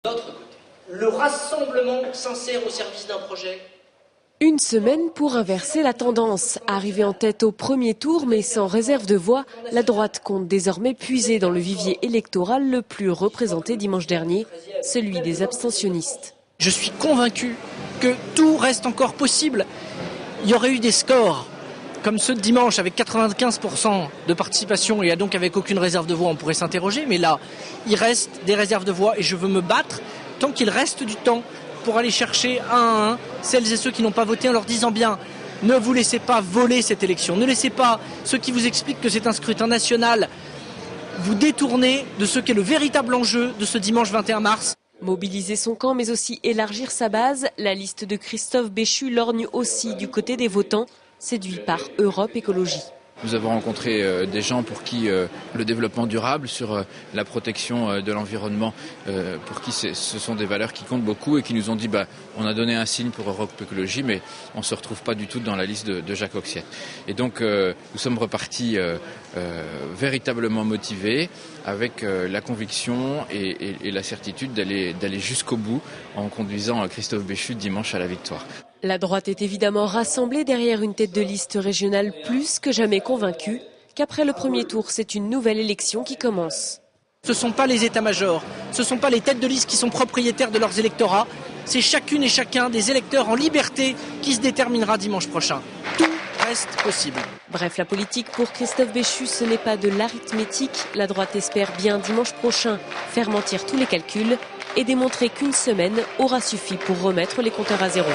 D'autre côté, le rassemblement sincère au service d'un projet. Une semaine pour inverser la tendance. Arrivée en tête au premier tour, mais sans réserve de voix, la droite compte désormais puiser dans le vivier électoral le plus représenté dimanche dernier, celui des abstentionnistes. Je suis convaincu que tout reste encore possible. Il y aurait eu des scores comme ceux de dimanche avec 95% de participation et donc avec aucune réserve de voix, on pourrait s'interroger. Mais là, il reste des réserves de voix et je veux me battre tant qu'il reste du temps pour aller chercher un à un celles et ceux qui n'ont pas voté en leur disant bien ne vous laissez pas voler cette élection, ne laissez pas ceux qui vous expliquent que c'est un scrutin national vous détourner de ce qu'est le véritable enjeu de ce dimanche 21 mars. Mobiliser son camp mais aussi élargir sa base, la liste de Christophe Béchu lorgne aussi du côté des votants, séduits par Europe Écologie. Nous avons rencontré des gens pour qui le développement durable, sur la protection de l'environnement, pour qui ce sont des valeurs qui comptent beaucoup et qui nous ont dit on a donné un signe pour Europe Écologie, mais on ne se retrouve pas du tout dans la liste de Jacques Oxiette. Et donc nous sommes repartis véritablement motivés, avec la conviction et la certitude d'aller jusqu'au bout en conduisant Christophe Béchu dimanche à la victoire. La droite est évidemment rassemblée derrière une tête de liste régionale plus que jamais convaincue qu'après le premier tour, c'est une nouvelle élection qui commence. Ce ne sont pas les états-majors, ce ne sont pas les têtes de liste qui sont propriétaires de leurs électorats, c'est chacune et chacun des électeurs en liberté qui se déterminera dimanche prochain. Tout reste possible. Bref, la politique pour Christophe Béchu, ce n'est pas de l'arithmétique. La droite espère bien dimanche prochain faire mentir tous les calculs et démontrer qu'une semaine aura suffi pour remettre les compteurs à zéro.